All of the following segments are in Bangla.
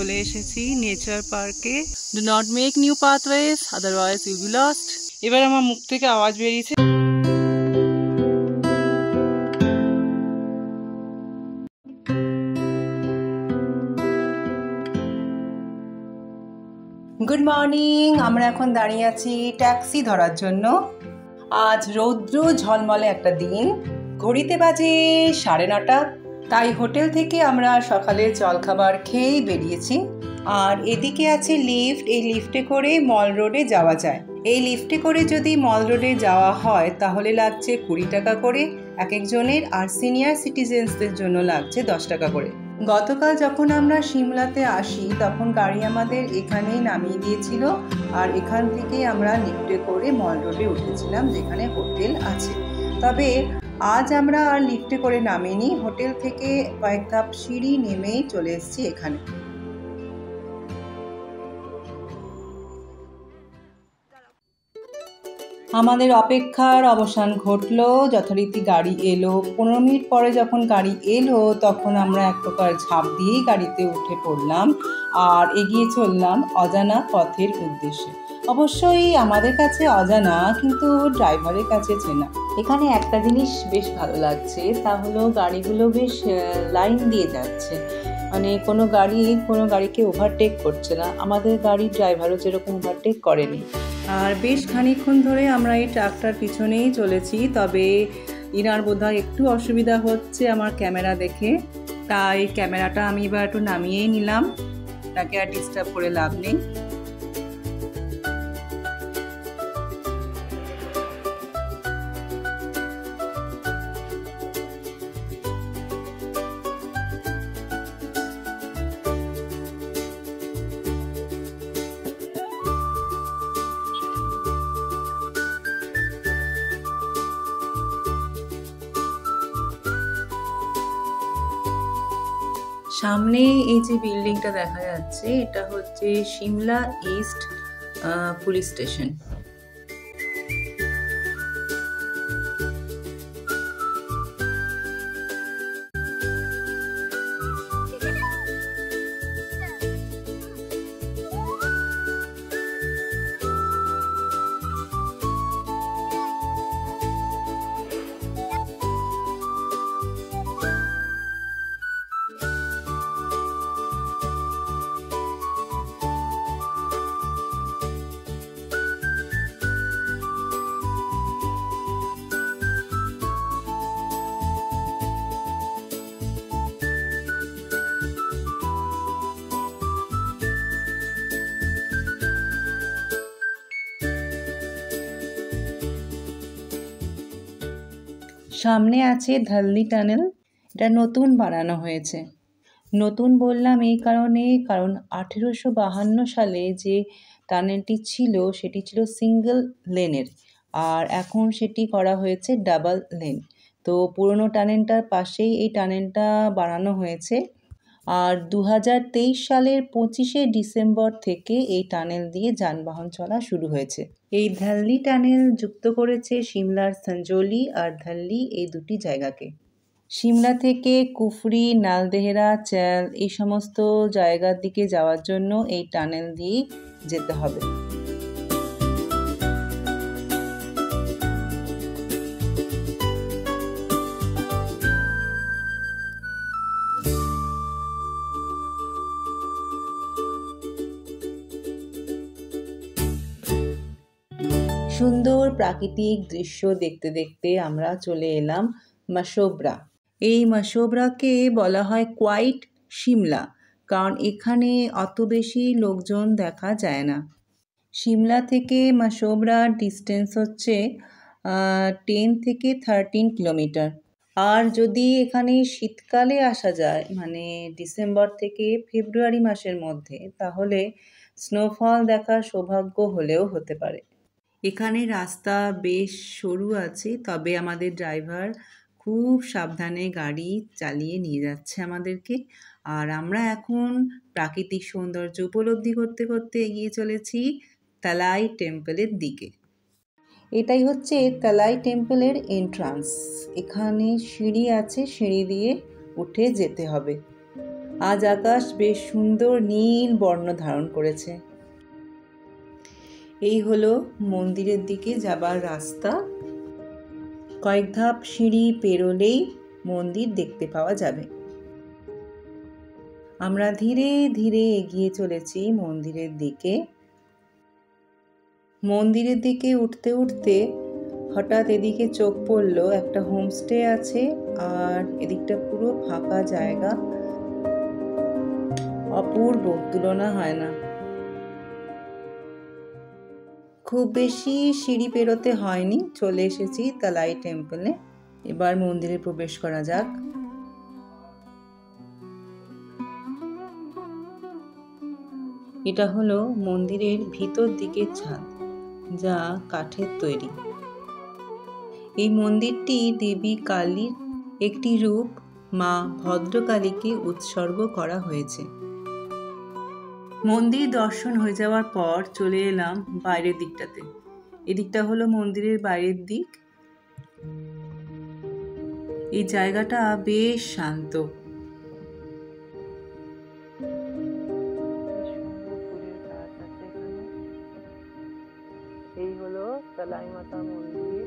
চলে এসেছি নেচার পার্কে। Do not make new pathways otherwise you be lost. এবার আমার মুখ থেকে আওয়াজ বেরিয়েছে। Good morning. আমরা এখন দাঁড়িয়ে আছি ট্যাক্সি ধরার জন্য। আজ রৌদ্র ঝলমলে একটা দিন, ঘড়িতে বাজে 9:30। তাই হোটেল থেকে আমরা সকালে জলখাবার খেয়েই বেরিয়েছি। আর এদিকে আছে লিফট, এই লিফটে করে মল রোডে যাওয়া যায়। এই লিফটে করে যদি মল রোডে যাওয়া হয় তাহলে লাগছে 20 টাকা করে এক একজনের, আর সিনিয়র সিটিজেন্সদের জন্য লাগছে 10 টাকা করে। গতকাল যখন আমরা সিমলাতে আসি তখন গাড়ি আমাদের এখানেই নামিয়ে দিয়েছিল, আর এখান থেকে আমরা লিফটে করে মল রোডে উঠেছিলাম যেখানে হোটেল আছে। তবে আজ আমরা আর লিফটে করে নামিনি, হোটেল থেকে কয়েক ধাপ সিঁড়ি নেমেই চলে এসেছি এখানে। আমাদের অপেক্ষার অবসান ঘটলো, যথারীতি গাড়ি এলো। 15 মিনিট পরে যখন গাড়ি এলো তখন আমরা এক প্রকার ঝাঁপ দিয়েই গাড়িতে উঠে পড়লাম আর এগিয়ে চললাম অজানা পথের উদ্দেশ্যে। অবশ্যই আমাদের কাছে অজানা, কিন্তু ড্রাইভারের কাছে চেনা। এখানে একটা জিনিস বেশ ভালো লাগছে, তা হলো গাড়িগুলো বেশ লাইন দিয়ে যাচ্ছে, মানে কোনো গাড়িকে ওভারটেক করছে না। আমাদের গাড়ির ড্রাইভারও যেরকম ওভারটেক করেনি। আর বেশ খানিকক্ষণ ধরে আমরা এই ট্রাকটার পিছনেই চলেছি। তবে ইনার বোধহয় একটু অসুবিধা হচ্ছে আমার ক্যামেরা দেখে, তাই ক্যামেরাটা আমি এবার একটু নামিয়েই নিলাম, তাকে আর ডিস্টার্ব করে লাভ নেই। সামনে এই যে বিল্ডিংটা দেখা যাচ্ছে এটা হচ্ছে সিমলা ইস্ট পুলিশ স্টেশন। সামনে আছে ধাল্লি টানেল, এটা নতুন বানানো হয়েছে। নতুন বললাম এই কারণে, কারণ 1852 সালে যে টানেলটি ছিল সেটি ছিল সিঙ্গেল লেনের, আর এখন সেটি করা হয়েছে ডাবল লেন। তো পুরনো টানেলটার পাশেই এই টানেলটা বানানো হয়েছে। আর 2023 সালের 25শে ডিসেম্বর থেকে এই টানেল দিয়ে যানবাহন চলা শুরু হয়েছে। এই ধাল্লি টানেল যুক্ত করেছে সিমলার সঞ্জৌলি আর ধাল্লি এই দুটি জায়গাকে। সিমলা থেকে কুফরি, নালদেহরা, চ্যাল এই সমস্ত জায়গার দিকে যাওয়ার জন্য এই টানেল দিয়ে যেতে হবে। সুন্দর প্রাকৃতিক দৃশ্য দেখতে দেখতে আমরা চলে এলাম মাসোবরা। এই মাসোবরাকে বলা হয় কোয়াইট সিমলা, কারণ এখানে অত বেশি লোকজন দেখা যায় না। সিমলা থেকে মাসোবরার ডিস্টেন্স হচ্ছে 10 থেকে 13 কিলোমিটার। আর যদি এখানে শীতকালে আসা যায়, মানে ডিসেম্বর থেকে ফেব্রুয়ারি মাসের মধ্যে, তাহলে স্নোফল দেখার সৌভাগ্য হলেও হতে পারে। এখানে রাস্তা বেশ সরু আছে, তবে আমাদের ড্রাইভার খুব সাবধানে গাড়ি চালিয়ে নিয়ে যাচ্ছে আমাদেরকে। আর আমরা এখন প্রাকৃতিক সৌন্দর্য উপলব্ধি করতে করতে এগিয়ে চলেছি তালাই টেম্পলের দিকে। এটাই হচ্ছে তালাই টেম্পলের এন্ট্রান্স। এখানে সিঁড়ি আছে, সিঁড়ি দিয়ে উঠে যেতে হবে। আজ আকাশ বেশ সুন্দর নীল বর্ণ ধারণ করেছে। এই হলো মন্দিরের দিকে যাবার রাস্তা। কয়েক ধাপ সিঁড়ি পেরোলেই মন্দির দেখতে পাওয়া যাবে। আমরা ধীরে ধীরে এগিয়ে চলেছি মন্দিরের দিকে। মন্দিরের দিকে উঠতে উঠতে হঠাৎ এদিকে চোখ পড়ল, একটা হোমস্টে আছে আর এদিকটা পুরো ফাঁকা জায়গা। অপূর্ব, তুলনা হয় না। খুব বেশি সিঁড়ি পেরোতে হয়নি, চলে এসেছি তালাই টেম্পলে। এবার মন্দিরে প্রবেশ করা যাক। এটা হলো মন্দিরের ভিতর দিকের ছাদ, যা কাঠের তৈরি। এই মন্দিরটি দেবী কালীর একটি রূপ মা ভদ্রকালীকে উৎসর্গ করা হয়েছে। মন্দির দর্শন হয়ে যাওয়ার পর চলে এলাম বাইরের দিকটাতে। এদিকটা হলো মন্দিরের বাইরের দিক। এই জায়গাটা বেশ শান্ত। এই হলো তালাই মাতা মন্দির।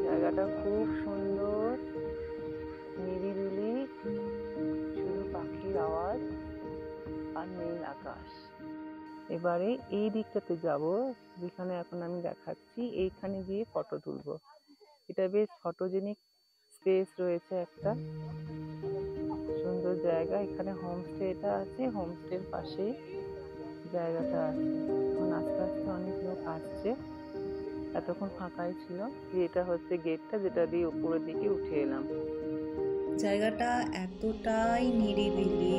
জায়গাটা খুব সুন্দর, নিরিবিলি, শুধু পাখির আওয়াজ আর নীল আকাশ। এবারে এই দিকটাতে যাব, যেখানে এখন আমি দেখাচ্ছি। এইখানে গিয়ে ফটো তুলবো। এটা বেশ ফটোজেনিক স্পেস রয়েছে, একটা সুন্দর জায়গা। এখানে হোমস্টেটা আছে, হোমস্টের পাশে জায়গাটা আছে। এখন আস্তে আস্তে অনেক লোক আসছে, এতক্ষণ ফাঁকাই ছিল। এটা হচ্ছে গেটটা, যেটা দিয়ে উপরের দিকে উঠে এলাম। জায়গাটা এতটাই নিরিবিলি,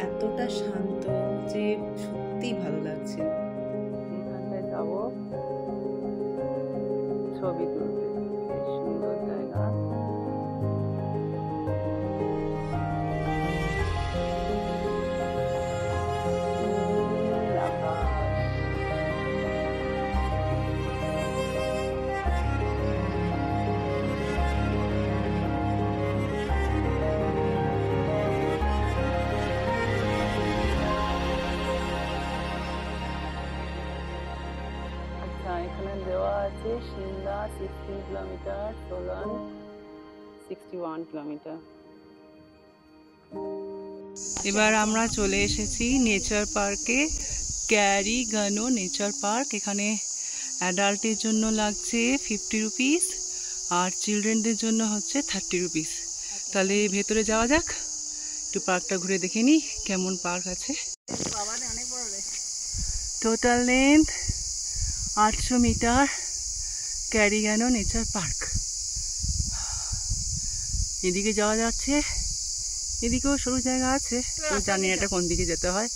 এতটা শান্ত যে সত্যি ভালো লাগছে। এখানটায় যাব ছবি তুলতে। বেশ সুন্দর জায়গা। এখানে দেওয়া আছে সিমলা 16 কিলোমিটার, সোলান 61 কিলোমিটার। এবার আমরা চলে এসেছি নেচার পার্কে, ক্যারিগানো নেচার পার্ক। এখানে অ্যাডাল্টের জন্য লাগছে 50 রুপিস আর চিলড্রেনদের জন্য হচ্ছে 30 রুপিস। তাহলে ভেতরে যাওয়া যাক, একটু পার্কটা ঘুরে দেখে নিই কেমন পার্ক আছে। টোটাল লেন্থ 800 মিটার, ক্যারিগানো নেচার পার্ক। এদিকে যাওয়া যাচ্ছে, এদিকেও সরু জায়গা আছে, তো জানি এটা কোন দিকে যেতে হয়।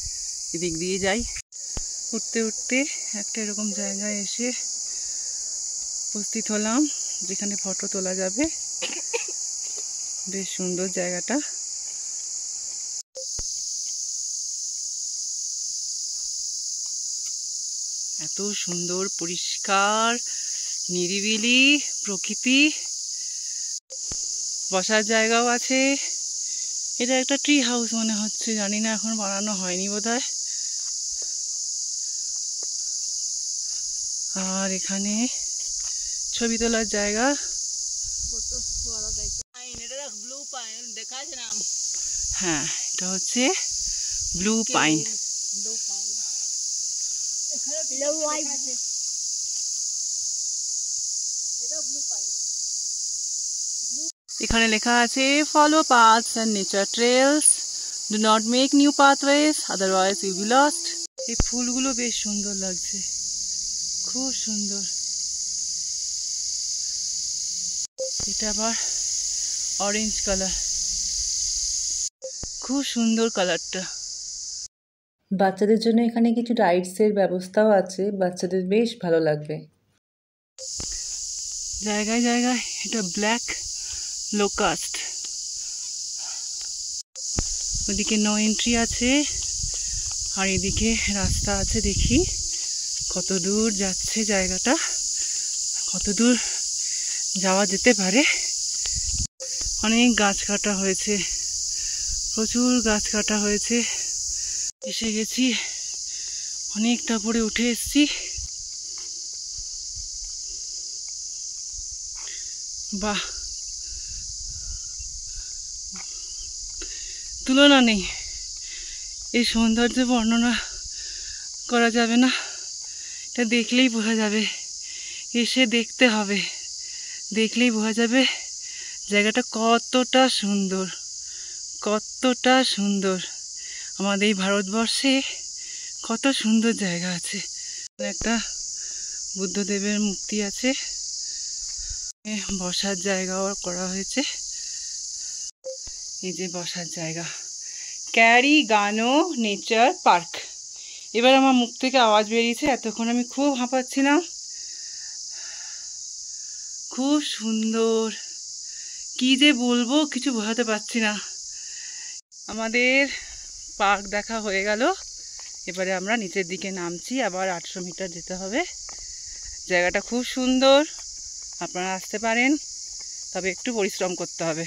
এদিক দিয়ে যাই। উঠতে উঠতে একটা এরকম জায়গায় এসে উপস্থিত হলাম, যেখানে ফটো তোলা যাবে। বেশ সুন্দর জায়গাটা। এত সুন্দর, পরিষ্কার, নিরিবিলি প্রকৃতি। বসার জায়গাও আছে। এটা একটা ট্রি হাউস মনে হচ্ছে, জানি না, এখন বানানো হয়নি বোধহয়। আর এখানে ছবি তোলার জায়গা। হ্যাঁ, এটা হচ্ছে ব্লু পাইন। এখানে লেখা আছে follow paths and nature trails, do not make new pathways otherwise you be lost. এই ফুলগুলো বেশ সুন্দর লাগছে, খুব সুন্দর। এটা আবার অরেঞ্জ কালার, খুব সুন্দর কালারটা। বাচ্চাদের জন্য এখানে কিছু রাইডসের ব্যবস্থাও আছে, বাচ্চাদের বেশ ভালো লাগবে। জায়গায় জায়গায় এটা ব্ল্যাক লোকাস্ট। ওদিকে নো এন্ট্রি আছে, আর এদিকে রাস্তা আছে। দেখি কত দূর যাচ্ছে জায়গাটা, কত দূর যাওয়া যেতে পারে। অনেক গাছ কাটা হয়েছে, প্রচুর গাছ কাটা হয়েছে। এসে গেছি, অনেকটা পরে উঠে এসছি। বাহ, তুলনা নেই। এই সৌন্দর্য বর্ণনা করা যাবে না, এটা দেখলেই বোঝা যাবে। এসে দেখতে হবে, দেখলেই বোঝা যাবে জায়গাটা কতটা সুন্দর, কতটা সুন্দর। আমাদের এই ভারতবর্ষে কত সুন্দর জায়গা আছে। একটা বুদ্ধদেবের মূর্তি আছে, বসার জায়গাও করা হয়েছে। এই যে বসার জায়গা, ক্যারিগানো নেচার পার্ক। এবার আমার মুখ থেকে আওয়াজ বেরিয়েছে, এতক্ষণ আমি খুব হাঁপাচ্ছিলাম। খুব সুন্দর, কি যে বলবো কিছু বোঝাতে পারছি না। আমাদের পার্ক দেখা হয়ে গেল, এবারে আমরা নিচের দিকে নামছি। আবার 800 মিটার যেতে হবে। জায়গাটা খুব সুন্দর, আপনারা আসতে পারেন, তবে একটু পরিশ্রম করতে হবে।